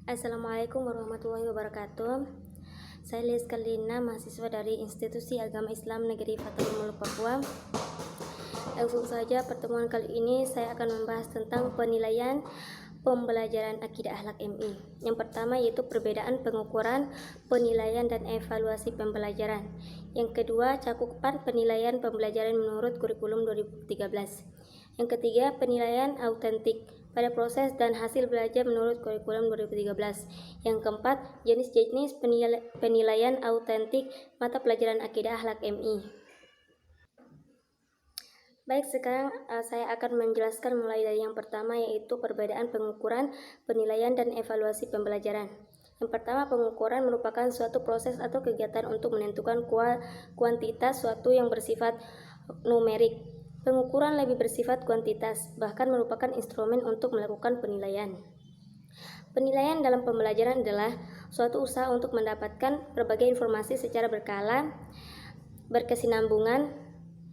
Assalamualaikum warahmatullahi wabarakatuh. Saya Liz Kalina, mahasiswa dari Institusi Agama Islam Negeri Fatul Muluk, Papua. Langsung saja pertemuan kali ini saya akan membahas tentang penilaian pembelajaran akidah akhlak MI. Yang pertama yaitu perbedaan pengukuran, penilaian dan evaluasi pembelajaran. Yang kedua, cakupan penilaian pembelajaran menurut kurikulum 2013. Yang ketiga, penilaian autentik pada proses dan hasil belajar menurut kurikulum 2013. Yang keempat, jenis-jenis penilaian autentik mata pelajaran akidah akhlak MI. Baik, sekarang saya akan menjelaskan mulai dari yang pertama, yaitu perbedaan pengukuran, penilaian, dan evaluasi pembelajaran. Yang pertama, pengukuran merupakan suatu proses atau kegiatan untuk menentukan kuantitas suatu yang bersifat numerik. Pengukuran lebih bersifat kuantitas, bahkan merupakan instrumen untuk melakukan penilaian. Penilaian dalam pembelajaran adalah suatu usaha untuk mendapatkan berbagai informasi secara berkala, berkesinambungan,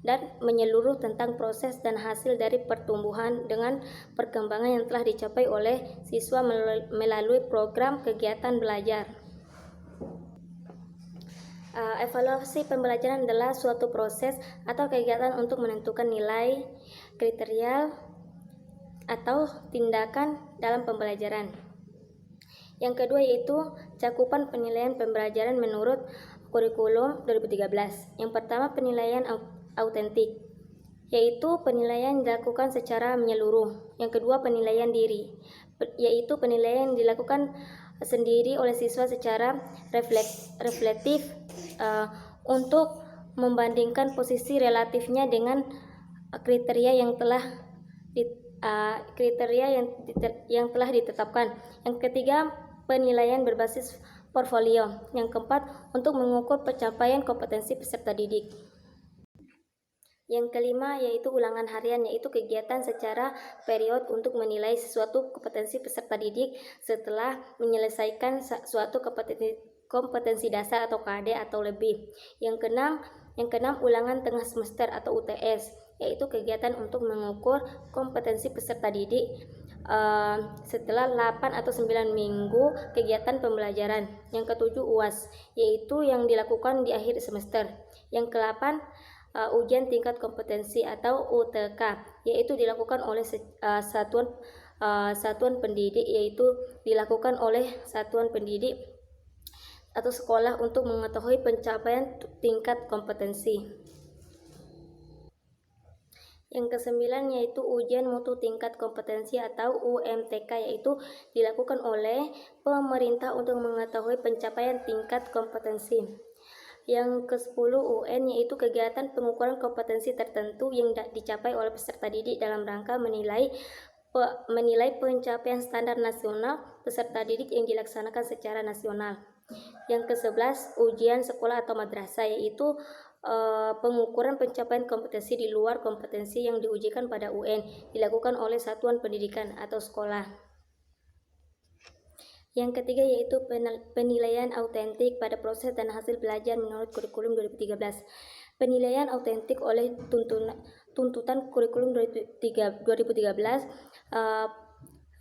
dan menyeluruh tentang proses dan hasil dari pertumbuhan dengan perkembangan yang telah dicapai oleh siswa melalui program kegiatan belajar. Evaluasi pembelajaran adalah suatu proses atau kegiatan untuk menentukan nilai, kriteria, atau tindakan dalam pembelajaran. Yang kedua yaitu cakupan penilaian pembelajaran menurut kurikulum 2013. Yang pertama, penilaian autentik, yaitu penilaian dilakukan secara menyeluruh. Yang kedua, penilaian diri, yaitu penilaian dilakukan sendiri oleh siswa secara reflektif untuk membandingkan posisi relatifnya dengan kriteria yang telah ditetapkan. Yang ketiga, penilaian berbasis portfolio. Yang keempat, untuk mengukur pencapaian kompetensi peserta didik. Yang kelima yaitu ulangan harian, yaitu kegiatan secara period untuk menilai sesuatu kompetensi peserta didik setelah menyelesaikan suatu kompetensi dasar atau KD atau lebih. Yang keenam ulangan tengah semester atau UTS, yaitu kegiatan untuk mengukur kompetensi peserta didik setelah 8 atau 9 minggu kegiatan pembelajaran. Yang ketujuh UAS, yaitu yang dilakukan di akhir semester. Yang ke-8 ujian tingkat kompetensi atau UTK, yaitu dilakukan oleh satuan pendidik, yaitu dilakukan oleh satuan pendidik atau sekolah untuk mengetahui pencapaian tingkat kompetensi. Yang ke-9 yaitu ujian mutu tingkat kompetensi atau UMTK, yaitu dilakukan oleh pemerintah untuk mengetahui pencapaian tingkat kompetensi. Yang ke-10 UN, yaitu kegiatan pengukuran kompetensi tertentu yang dicapai oleh peserta didik dalam rangka menilai pencapaian standar nasional peserta didik yang dilaksanakan secara nasional. Yang ke-11 ujian sekolah atau madrasah, yaitu pengukuran pencapaian kompetensi di luar kompetensi yang diujikan pada UN, dilakukan oleh satuan pendidikan atau sekolah. Yang ketiga yaitu penilaian autentik pada proses dan hasil belajar menurut kurikulum 2013. Penilaian autentik oleh tuntutan kurikulum 2013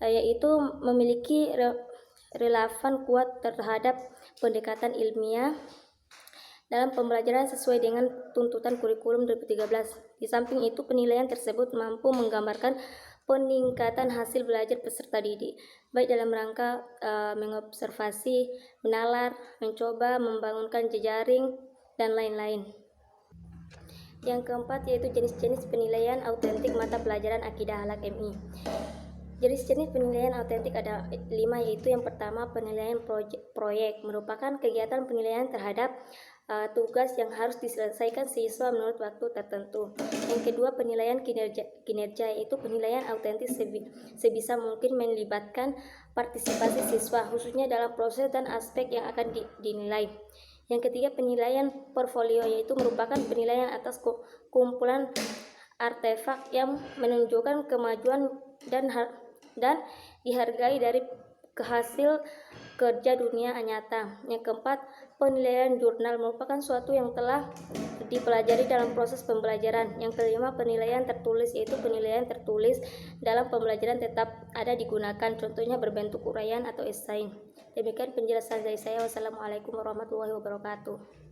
yaitu memiliki relevan kuat terhadap pendekatan ilmiah dalam pembelajaran sesuai dengan tuntutan kurikulum 2013. Di samping itu, penilaian tersebut mampu menggambarkan peningkatan hasil belajar peserta didik, baik dalam rangka mengobservasi, menalar, mencoba, membangunkan jejaring, dan lain-lain. Yang keempat yaitu jenis-jenis penilaian autentik mata pelajaran akidah akhlak MI. Jenis-jenis penilaian autentik ada 5, yaitu yang pertama penilaian proyek, merupakan kegiatan penilaian terhadap tugas yang harus diselesaikan siswa menurut waktu tertentu. Yang kedua penilaian kinerja, yaitu penilaian autentik sebisa mungkin melibatkan partisipasi siswa, khususnya dalam proses dan aspek yang akan dinilai. Yang ketiga penilaian portfolio, yaitu merupakan penilaian atas kumpulan artefak yang menunjukkan kemajuan dan dihargai dari ke hasil kerja dunia nyata. Yang keempat, penilaian jurnal merupakan suatu yang telah dipelajari dalam proses pembelajaran. Yang kelima, penilaian tertulis, yaitu penilaian tertulis dalam pembelajaran tetap ada digunakan, contohnya berbentuk uraian atau esai. Demikian penjelasan dari saya. Wassalamualaikum warahmatullahi wabarakatuh.